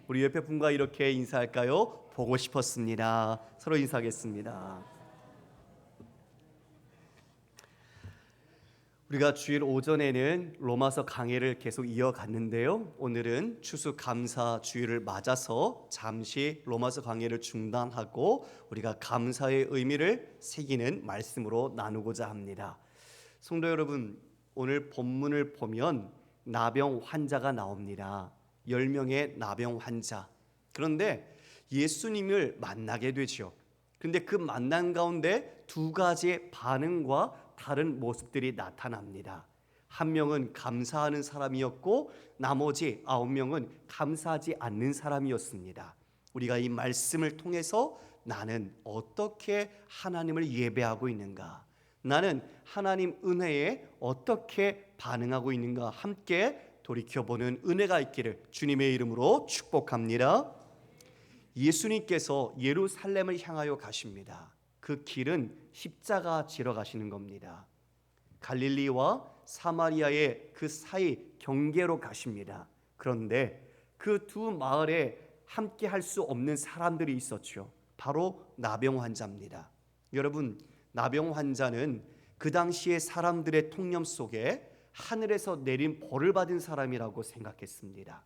우리 옆에 분과 이렇게 인사할까요? 보고 싶었습니다. 서로 인사하겠습니다. 우리가 주일 오전에는 로마서 강해를 계속 이어갔는데요. 오늘은 추수감사 주일을 맞아서 잠시 로마서 강해를 중단하고 우리가 감사의 의미를 새기는 말씀으로 나누고자 합니다. 성도 여러분, 오늘 본문을 보면 나병 환자가 나옵니다. 10명의 나병 환자. 그런데 예수님을 만나게 되죠. 그런데 그 만난 가운데 두 가지의 반응과 다른 모습들이 나타납니다. 한 명은 감사하는 사람이었고 나머지 9명은 감사하지 않는 사람이었습니다. 우리가 이 말씀을 통해서 나는 어떻게 하나님을 예배하고 있는가, 나는 하나님 은혜에 어떻게 반응하고 있는가 함께 돌이켜보는 은혜가 있기를 주님의 이름으로 축복합니다. 예수님께서 예루살렘을 향하여 가십니다. 그 길은 십자가 지러 가시는 겁니다. 갈릴리와 사마리아의 그 사이 경계로 가십니다. 그런데 그 두 마을에 함께 할 수 없는 사람들이 있었죠. 바로 나병 환자입니다. 여러분, 나병 환자는 그 당시의 사람들의 통념 속에 하늘에서 내린 벌을 받은 사람이라고 생각했습니다.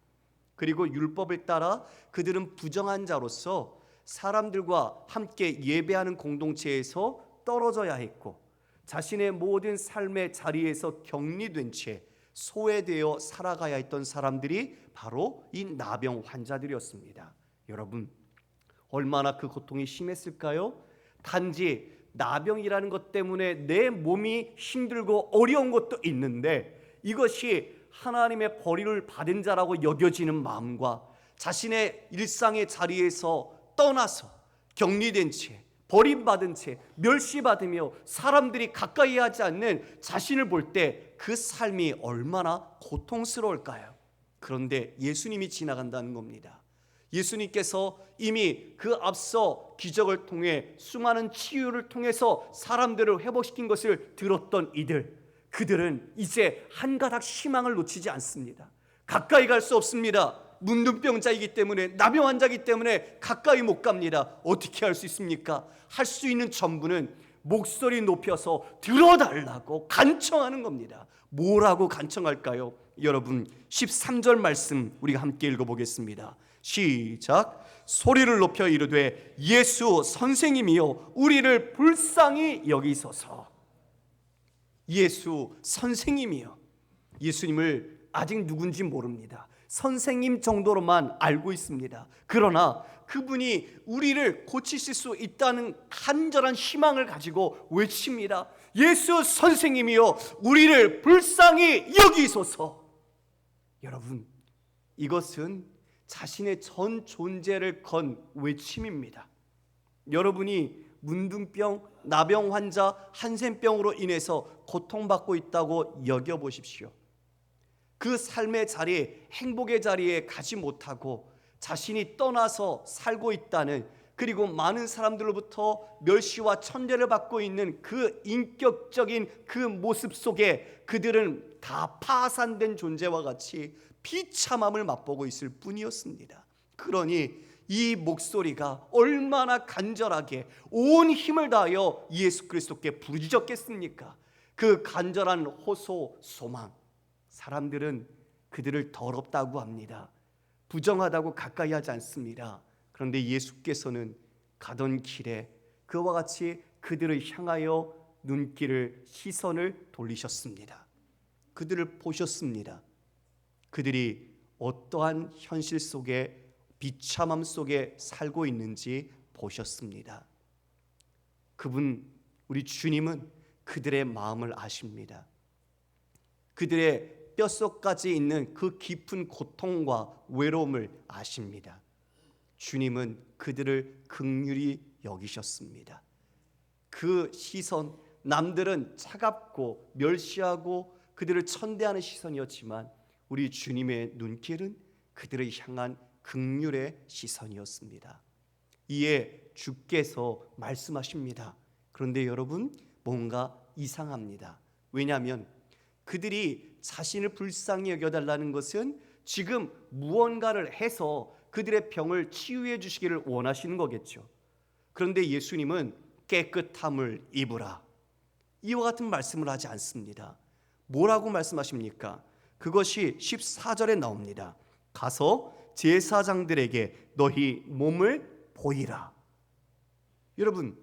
그리고 율법을 따라 그들은 부정한 자로서 사람들과 함께 예배하는 공동체에서 떨어져야 했고 자신의 모든 삶의 자리에서 격리된 채 소외되어 살아가야 했던 사람들이 바로 이 나병 환자들이었습니다. 여러분, 얼마나 그 고통이 심했을까요? 단지 나병이라는 것 때문에 내 몸이 힘들고 어려운 것도 있는데 이것이 하나님의 벌을 받은 자라고 여겨지는 마음과 자신의 일상의 자리에서 떠나서 격리된 채 버림받은 채 멸시받으며 사람들이 가까이 하지 않는 자신을 볼 때 그 삶이 얼마나 고통스러울까요? 그런데 예수님이 지나간다는 겁니다. 예수님께서 이미 그 앞서 기적을 통해 수많은 치유를 통해서 사람들을 회복시킨 것을 들었던 그들은 이제 한 가닥 희망을 놓치지 않습니다. 가까이 갈 수 없습니다. 문둥병자이기 때문에, 나병 환자이기 때문에 가까이 못 갑니다. 어떻게 할 수 있습니까? 할 수 있는 전부는 목소리 높여서 들어달라고 간청하는 겁니다. 뭐라고 간청할까요? 여러분, 13절 말씀 우리가 함께 읽어보겠습니다. 시작. 소리를 높여 이르되 예수 선생님이여 우리를 불쌍히 여기소서. 예수 선생님이여. 예수님을 아직 누군지 모릅니다. 선생님 정도로만 알고 있습니다. 그러나 그분이 우리를 고치실 수 있다는 간절한 희망을 가지고 외칩니다. 예수 선생님이여 우리를 불쌍히 여기소서. 여러분, 이것은 자신의 전 존재를 건 외침입니다. 여러분이 문둥병, 나병 환자, 한센병으로 인해서 고통받고 있다고 여겨보십시오. 그 삶의 자리에, 행복의 자리에 가지 못하고 자신이 떠나서 살고 있다는, 그리고 많은 사람들로부터 멸시와 천대를 받고 있는 그 인격적인 그 모습 속에 그들은 다 파산된 존재와 같이 비참함을 맛보고 있을 뿐이었습니다. 그러니 이 목소리가 얼마나 간절하게 온 힘을 다하여 예수 그리스도께 부르짖었겠습니까? 그 간절한 호소, 소망. 사람들은 그들을 더럽다고 합니다. 부정하다고 가까이 하지 않습니다. 그런데 예수께서는 가던 길에 그와 같이 그들을 향하여 눈길을, 시선을 돌리셨습니다. 그들을 보셨습니다. 그들이 어떠한 현실 속에, 비참함 속에 살고 있는지 보셨습니다. 그분, 우리 주님은 그들의 마음을 아십니다. 그들의 뼛속까지 있는 그 깊은 고통과 외로움을 아십니다. 주님은 그들을 긍휼히 여기셨습니다. 그 시선, 남들은 차갑고 멸시하고 그들을 천대하는 시선이었지만 우리 주님의 눈길은 그들을 향한 긍휼의 시선이었습니다. 이에 주께서 말씀하십니다. 그런데 여러분, 뭔가 이상합니다. 왜냐하면 그들이 자신을 불쌍히 여겨달라는 것은 지금 무언가를 해서 그들의 병을 치유해 주시기를 원하시는 거겠죠. 그런데 예수님은 깨끗함을 입으라, 이와 같은 말씀을 하지 않습니다. 뭐라고 말씀하십니까? 그것이 14절에 나옵니다. 가서 제사장들에게 너희 몸을 보이라. 여러분,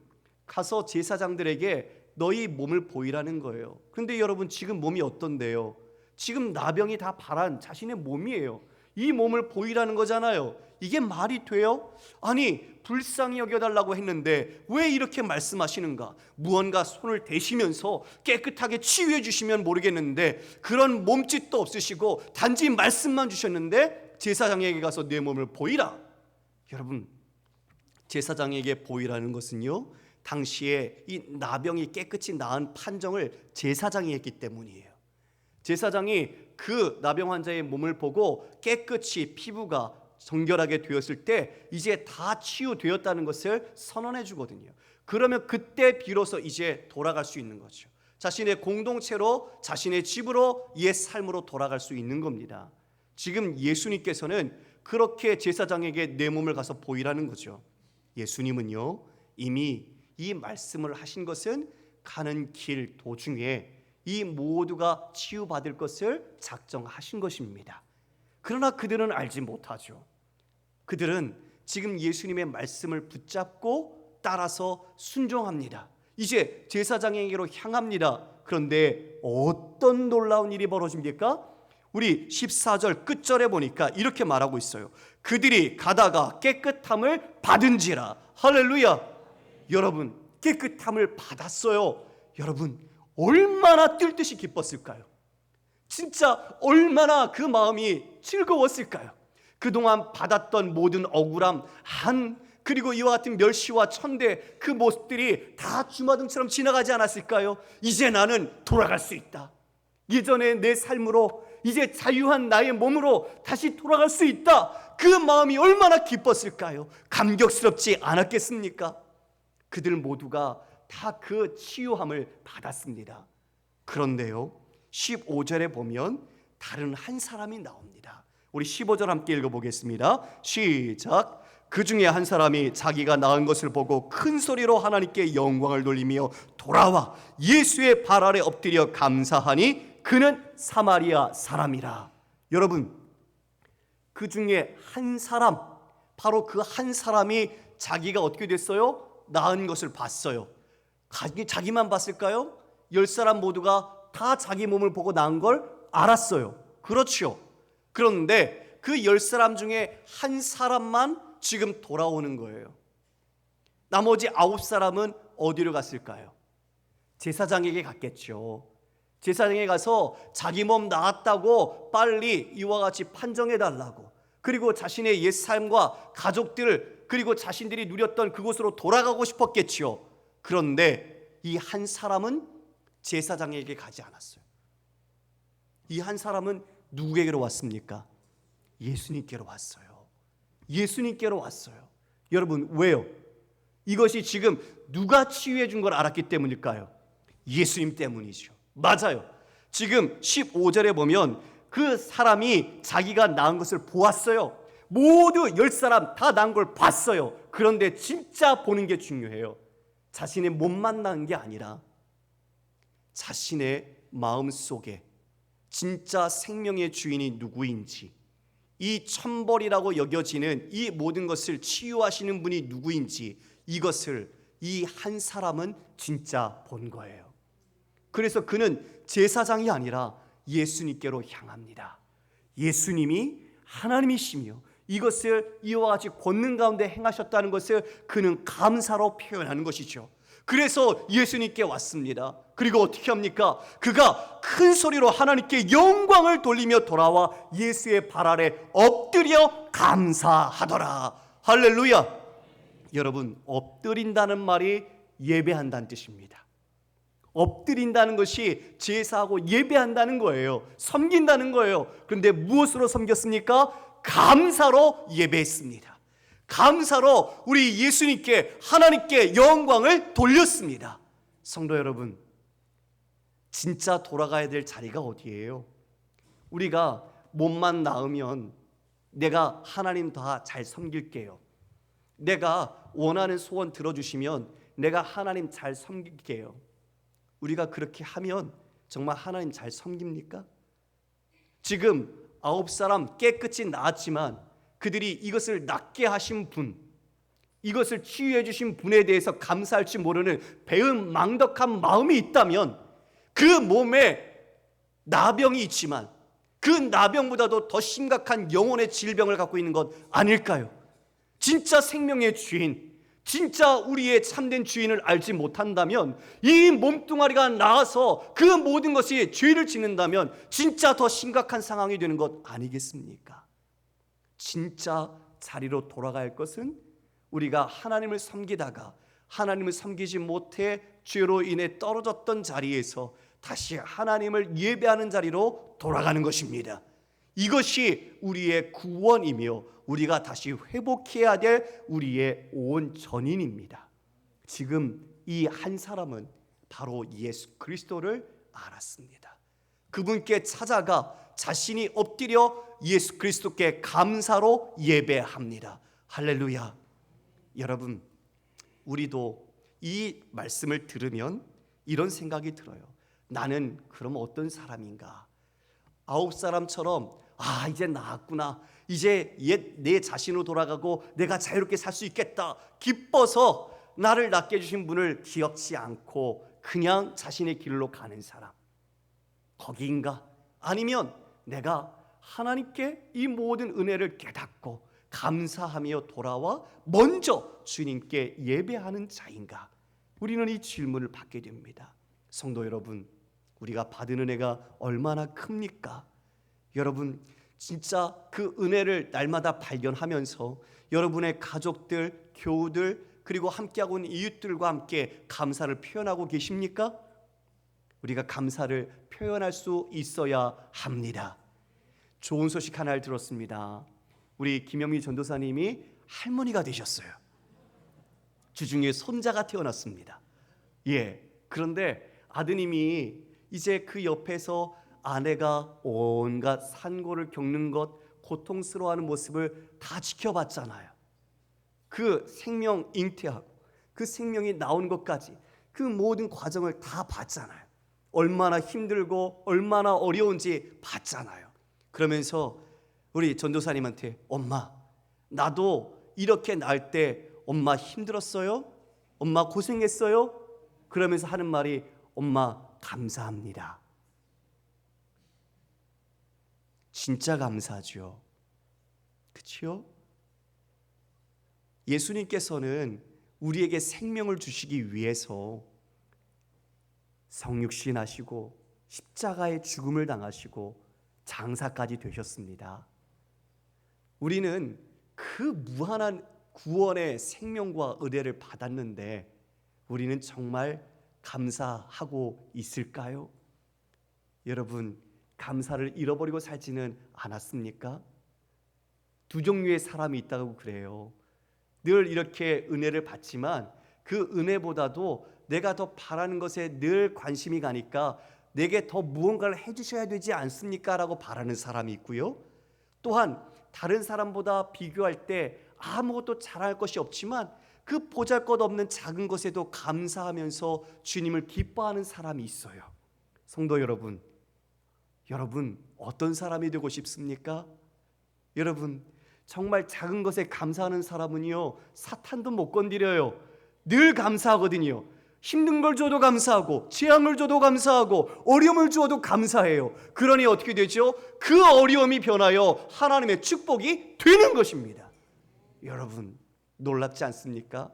가서 제사장들에게 너희 몸을 보이라는 거예요. 그런데 여러분, 지금 몸이 어떤데요? 지금 나병이 다 발한 자신의 몸이에요. 이 몸을 보이라는 거잖아요. 이게 말이 돼요? 아니, 불쌍히 여겨달라고 했는데 왜 이렇게 말씀하시는가? 무언가 손을 대시면서 깨끗하게 치유해 주시면 모르겠는데 그런 몸짓도 없으시고 단지 말씀만 주셨는데 제사장에게 가서 내 몸을 보이라. 여러분, 제사장에게 보이라는 것은요, 당시에 이 나병이 깨끗이 나은 판정을 제사장이 했기 때문이에요. 제사장이 그 나병 환자의 몸을 보고 깨끗이 피부가 정결하게 되었을 때 이제 다 치유되었다는 것을 선언해 주거든요. 그러면 그때 비로소 이제 돌아갈 수 있는 거죠. 자신의 공동체로, 자신의 집으로, 옛 삶으로 돌아갈 수 있는 겁니다. 지금 예수님께서는 그렇게 제사장에게 내 몸을 가서 보이라는 거죠. 예수님은요, 이미 이 말씀을 하신 것은 가는 길 도중에 이 모두가 치유받을 것을 작정하신 것입니다. 그러나 그들은 알지 못하죠. 그들은 지금 예수님의 말씀을 붙잡고 따라서 순종합니다. 이제 제사장에게로 향합니다. 그런데 어떤 놀라운 일이 벌어집니까? 우리 14절 끝절에 보니까 이렇게 말하고 있어요. 그들이 가다가 깨끗함을 받은지라. 할렐루야. 여러분, 깨끗함을 받았어요. 여러분, 얼마나 뛸 듯이 기뻤을까요? 진짜 얼마나 그 마음이 즐거웠을까요? 그동안 받았던 모든 억울함, 그리고 이와 같은 멸시와 천대, 그 모습들이 다 주마등처럼 지나가지 않았을까요? 이제 나는 돌아갈 수 있다. 예전의 내 삶으로, 이제 자유한 나의 몸으로 다시 돌아갈 수 있다. 그 마음이 얼마나 기뻤을까요? 감격스럽지 않았겠습니까? 그들 모두가 다 그 치유함을 받았습니다. 그런데요, 15절에 보면 다른 한 사람이 나옵니다. 우리 15절 함께 읽어보겠습니다. 시작. 그 중에 한 사람이 자기가 나은 것을 보고 큰 소리로 하나님께 영광을 돌리며 돌아와 예수의 발 아래 엎드려 감사하니 그는 사마리아 사람이라. 여러분, 그 중에 한 사람, 바로 그 한 사람이 자기가 어떻게 됐어요? 나은 것을 봤어요. 자기만 봤을까요? 10사람 모두가 다 자기 몸을 보고 나은 걸 알았어요. 그렇죠. 그런데 그 10사람 중에 한 사람만 지금 돌아오는 거예요. 나머지 9사람은 어디로 갔을까요? 제사장에게 갔겠죠. 제사장에 가서 자기 몸 나았다고 빨리 이와 같이 판정해 달라고, 그리고 자신의 옛삶과 가족들, 그리고 자신들이 누렸던 그곳으로 돌아가고 싶었겠죠. 그런데 이 한 사람은 제사장에게 가지 않았어요. 이 한 사람은 누구에게로 왔습니까? 예수님께로 왔어요. 예수님께로 왔어요. 여러분, 왜요? 이것이 지금 누가 치유해 준 걸 알았기 때문일까요? 예수님 때문이죠. 맞아요. 지금 15절에 보면 그 사람이 자기가 낳은 것을 보았어요. 모두 10사람 다 낳은 걸 봤어요. 그런데 진짜 보는 게 중요해요. 자신의 몸만 낳은 게 아니라 자신의 마음 속에 진짜 생명의 주인이 누구인지, 이 천벌이라고 여겨지는 이 모든 것을 치유하시는 분이 누구인지, 이것을 이 한 사람은 진짜 본 거예요. 그래서 그는 제사장이 아니라 예수님께로 향합니다. 예수님이 하나님이시며 이것을 이와 같이 권능 가운데 행하셨다는 것을 그는 감사로 표현하는 것이죠. 그래서 예수님께 왔습니다. 그리고 어떻게 합니까? 그가 큰 소리로 하나님께 영광을 돌리며 돌아와 예수의 발 아래 엎드려 감사하더라. 할렐루야. 여러분, 엎드린다는 말이 예배한다는 뜻입니다. 엎드린다는 것이 제사하고 예배한다는 거예요. 섬긴다는 거예요. 그런데 무엇으로 섬겼습니까? 감사로 예배했습니다. 감사로 우리 예수님께, 하나님께 영광을 돌렸습니다. 성도 여러분, 진짜 돌아가야 될 자리가 어디예요? 우리가 몸만 나으면 내가 하나님 다 잘 섬길게요. 내가 원하는 소원 들어주시면 내가 하나님 잘 섬길게요. 우리가 그렇게 하면 정말 하나님 잘 섬깁니까? 지금 9사람 깨끗이 나았지만 그들이 이것을 낫게 하신 분, 이것을 치유해 주신 분에 대해서 감사할 줄 모르는 배은망덕한 마음이 있다면 그 몸에 나병이 있지만 그 나병보다도 더 심각한 영혼의 질병을 갖고 있는 것 아닐까요? 진짜 생명의 주인, 진짜 우리의 참된 주인을 알지 못한다면 이 몸뚱아리가 나아서 그 모든 것이 죄를 짓는다면 진짜 더 심각한 상황이 되는 것 아니겠습니까? 진짜 자리로 돌아갈 것은 우리가 하나님을 섬기다가 하나님을 섬기지 못해 죄로 인해 떨어졌던 자리에서 다시 하나님을 예배하는 자리로 돌아가는 것입니다. 이것이 우리의 구원이며 우리가 다시 회복해야 될 우리의 온 전인입니다. 지금 이 한 사람은 바로 예수 그리스도를 알았습니다. 그분께 찾아가 자신이 엎드려 예수 그리스도께 감사로 예배합니다. 할렐루야. 여러분, 우리도 이 말씀을 들으면 이런 생각이 들어요. 나는 그럼 어떤 사람인가? 9사람처럼 이제 나았구나, 이제 옛 내 자신으로 돌아가고 내가 자유롭게 살 수 있겠다, 기뻐서 나를 낫게 해주신 분을 기억지 않고 그냥 자신의 길로 가는 사람, 거기인가? 아니면 내가 하나님께 이 모든 은혜를 깨닫고 감사하며 돌아와 먼저 주님께 예배하는 자인가? 우리는 이 질문을 받게 됩니다. 성도 여러분, 우리가 받은 은혜가 얼마나 큽니까? 여러분, 진짜 그 은혜를 날마다 발견하면서 여러분의 가족들, 교우들, 그리고 함께하고 있는 이웃들과 함께 감사를 표현하고 계십니까? 우리가 감사를 표현할 수 있어야 합니다. 좋은 소식 하나를 들었습니다. 우리 김영미 전도사님이 할머니가 되셨어요. 주중에 손자가 태어났습니다. 그런데 아드님이 이제 그 옆에서 아내가 온갖 산고를 겪는 것, 고통스러워하는 모습을 다 지켜봤잖아요. 그 생명 잉태하고 그 생명이 나온 것까지 그 모든 과정을 다 봤잖아요. 얼마나 힘들고 얼마나 어려운지 봤잖아요. 그러면서 우리 전도사님한테, 엄마, 나도 이렇게 낳을 때 엄마 힘들었어요? 엄마 고생했어요? 그러면서 하는 말이, 엄마 감사합니다. 진짜 감사하죠. 그렇죠? 예수님께서는 우리에게 생명을 주시기 위해서 성육신 하시고 십자가의 죽음을 당하시고 장사까지 되셨습니다. 우리는 그 무한한 구원의 생명과 은혜를 받았는데 우리는 정말 감사하고 있을까요? 여러분, 감사를 잃어버리고 살지는 않았습니까? 두 종류의 사람이 있다고 그래요. 늘 이렇게 은혜를 받지만 그 은혜보다도 내가 더 바라는 것에 늘 관심이 가니까 내게 더 무언가를 해주셔야 되지 않습니까? 라고 바라는 사람이 있고요. 또한 다른 사람보다 비교할 때 아무것도 잘할 것이 없지만 그 보잘것없는 작은 것에도 감사하면서 주님을 기뻐하는 사람이 있어요. 성도 여러분, 여러분 어떤 사람이 되고 싶습니까? 여러분, 정말 작은 것에 감사하는 사람은요, 사탄도 못 건드려요. 늘 감사하거든요. 힘든 걸 줘도 감사하고, 재앙을 줘도 감사하고, 어려움을 주어도 감사해요. 그러니 어떻게 되죠? 그 어려움이 변하여 하나님의 축복이 되는 것입니다. 여러분, 놀랍지 않습니까?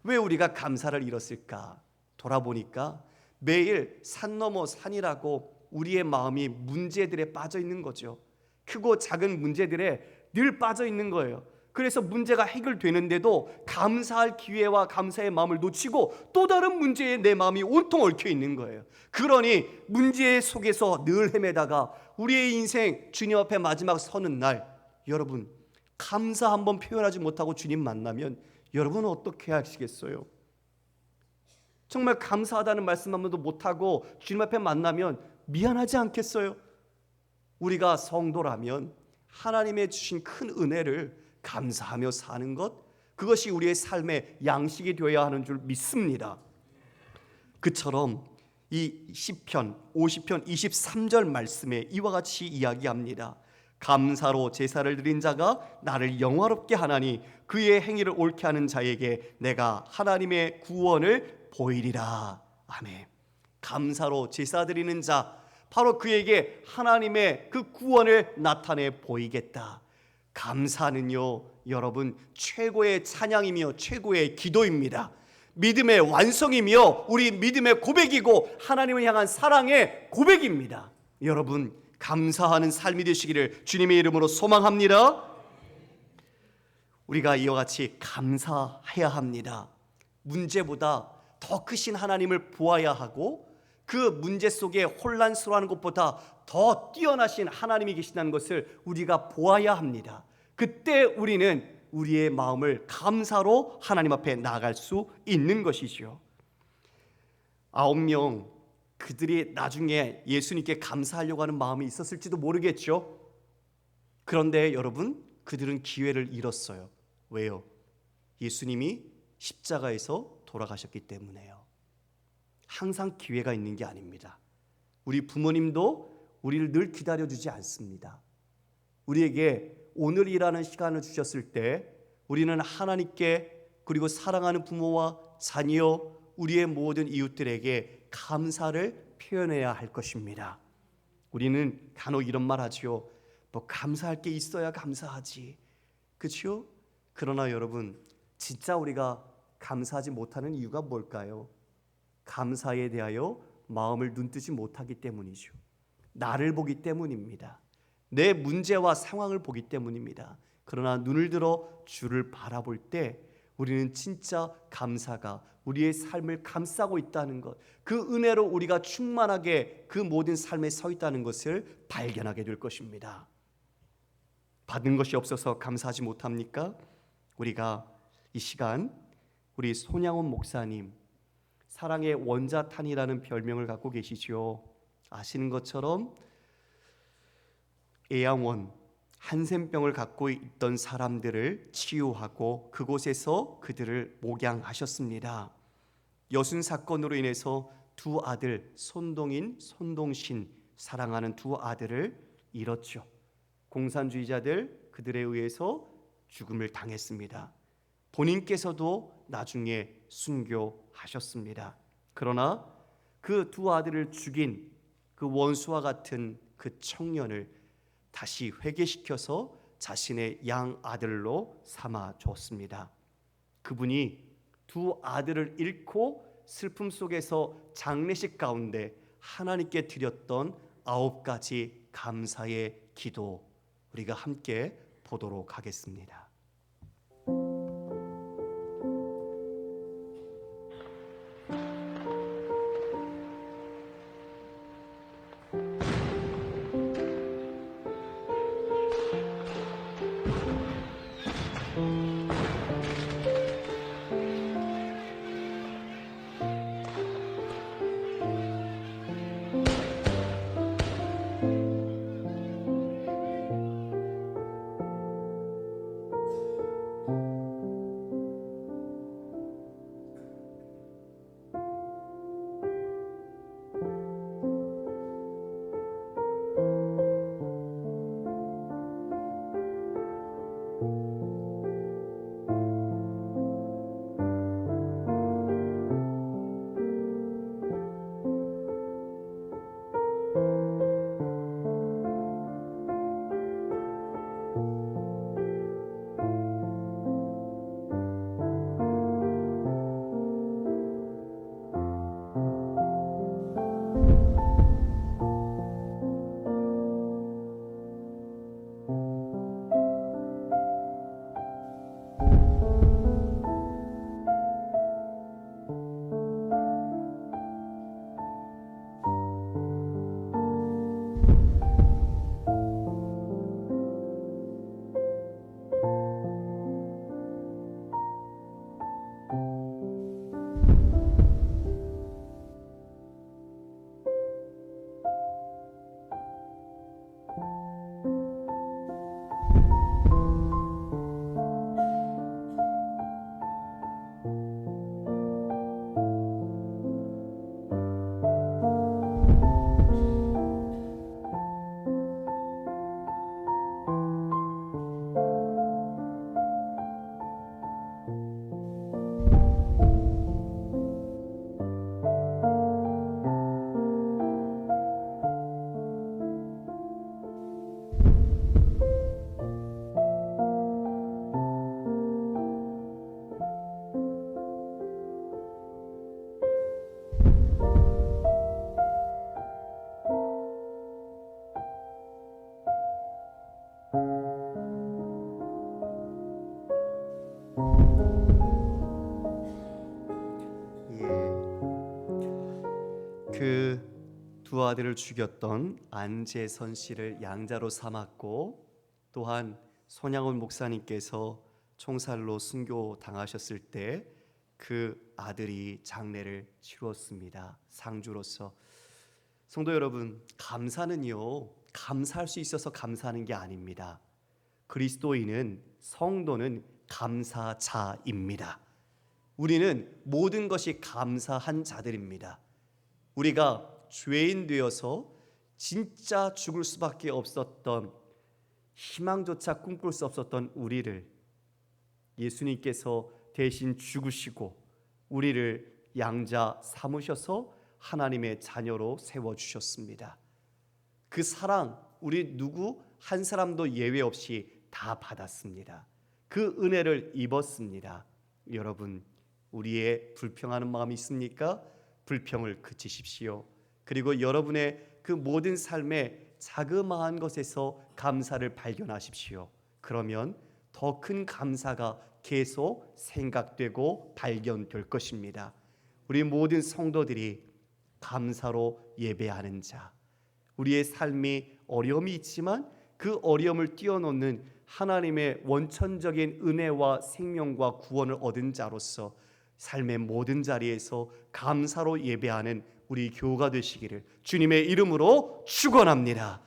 왜 우리가 감사를 잃었을까? 돌아보니까 매일 산 넘어 산이라고 우리의 마음이 문제들에 빠져 있는 거죠. 크고 작은 문제들에 늘 빠져 있는 거예요. 그래서 문제가 해결되는데도 감사할 기회와 감사의 마음을 놓치고 또 다른 문제에 내 마음이 온통 얽혀 있는 거예요. 그러니 문제 속에서 늘 헤매다가 우리의 인생 주님 앞에 마지막 서는 날, 여러분 감사 한번 표현하지 못하고 주님 만나면 여러분은 어떻게 하시겠어요? 정말 감사하다는 말씀 한 번도 못하고 주님 앞에 만나면 미안하지 않겠어요? 우리가 성도라면 하나님의 주신 큰 은혜를 감사하며 사는 것, 그것이 우리의 삶의 양식이 되어야 하는 줄 믿습니다. 그처럼 이 시편 50편 23절 말씀에 이와 같이 이야기합니다. 감사로 제사를 드린 자가 나를 영화롭게 하나니 그의 행위를 옳게 하는 자에게 내가 하나님의 구원을 보이리라. 아멘. 감사로 제사 드리는 자, 바로 그에게 하나님의 그 구원을 나타내 보이겠다. 감사는요, 여러분, 최고의 찬양이며 최고의 기도입니다. 믿음의 완성이며 우리 믿음의 고백이고 하나님을 향한 사랑의 고백입니다. 여러분, 감사하는 삶이 되시기를 주님의 이름으로 소망합니다. 우리가 이와 같이 감사해야 합니다. 문제보다 더 크신 하나님을 보아야 하고, 그 문제 속에 혼란스러워하는 것보다 더 뛰어나신 하나님이 계시다는 것을 우리가 보아야 합니다. 그때 우리는 우리의 마음을 감사로 하나님 앞에 나아갈 수 있는 것이죠. 9명, 그들이 나중에 예수님께 감사하려고 하는 마음이 있었을지도 모르겠죠. 그런데 여러분, 그들은 기회를 잃었어요. 왜요? 예수님이 십자가에서 돌아가셨기 때문에요. 항상 기회가 있는 게 아닙니다. 우리 부모님도 우리를 늘 기다려주지 않습니다. 우리에게 오늘이라는 시간을 주셨을 때 우리는 하나님께, 그리고 사랑하는 부모와 자녀, 우리의 모든 이웃들에게 감사를 표현해야 할 것입니다. 우리는 간혹 이런 말 하지요. 뭐 감사할 게 있어야 감사하지, 그렇죠? 그러나 여러분, 진짜 우리가 감사하지 못하는 이유가 뭘까요? 감사에 대하여 마음을 눈뜨지 못하기 때문이죠. 나를 보기 때문입니다. 내 문제와 상황을 보기 때문입니다. 그러나 눈을 들어 주를 바라볼 때 우리는 진짜 감사가 우리의 삶을 감싸고 있다는 것, 그 은혜로 우리가 충만하게 그 모든 삶에 서 있다는 것을 발견하게 될 것입니다. 받은 것이 없어서 감사하지 못합니까? 우리가 이 시간 우리 손양원 목사님, 사랑의 원자탄이라는 별명을 갖고 계시죠. 아시는 것처럼 애양원, 한센병을 갖고 있던 사람들을 치유하고 그곳에서 그들을 목양하셨습니다. 여순 사건으로 인해서 두 아들, 손동인, 손동신, 사랑하는 두 아들을 잃었죠. 공산주의자들, 그들에 의해서 죽음을 당했습니다. 본인께서도 나중에 순교하셨습니다. 그러나 그 두 아들을 죽인 그 원수와 같은 그 청년을 다시 회개시켜서 자신의 양 아들로 삼아 줬습니다. 그분이 두 아들을 잃고 슬픔 속에서 장례식 가운데 하나님께 드렸던 9가지 감사의 기도, 우리가 함께 보도록 하겠습니다. 두 아들을 죽였던 안재선 씨를 양자로 삼았고, 또한 손양원 목사님께서 총살로 순교 당하셨을 때 그 아들이 장례를 치루었습니다. 상주로서. 성도 여러분, 감사는요, 감사할 수 있어서 감사하는 게 아닙니다. 그리스도인은, 성도는 감사자입니다. 우리는 모든 것이 감사한 자들입니다. 우리가 죄인 되어서 진짜 죽을 수밖에 없었던, 희망조차 꿈꿀 수 없었던 우리를 예수님께서 대신 죽으시고 우리를 양자 삼으셔서 하나님의 자녀로 세워주셨습니다. 그 사랑 우리 누구 한 사람도 예외 없이 다 받았습니다. 그 은혜를 입었습니다. 여러분, 우리의 불평하는 마음이 있습니까? 불평을 그치십시오. 그리고 여러분의 그 모든 삶의 자그마한 것에서 감사를 발견하십시오. 그러면 더 큰 감사가 계속 생각되고 발견될 것입니다. 우리 모든 성도들이 감사로 예배하는 자, 우리의 삶이 어려움이 있지만 그 어려움을 뛰어넘는 하나님의 원천적인 은혜와 생명과 구원을 얻은 자로서 삶의 모든 자리에서 감사로 예배하는 우리 교우가 되시기를 주님의 이름으로 축원합니다.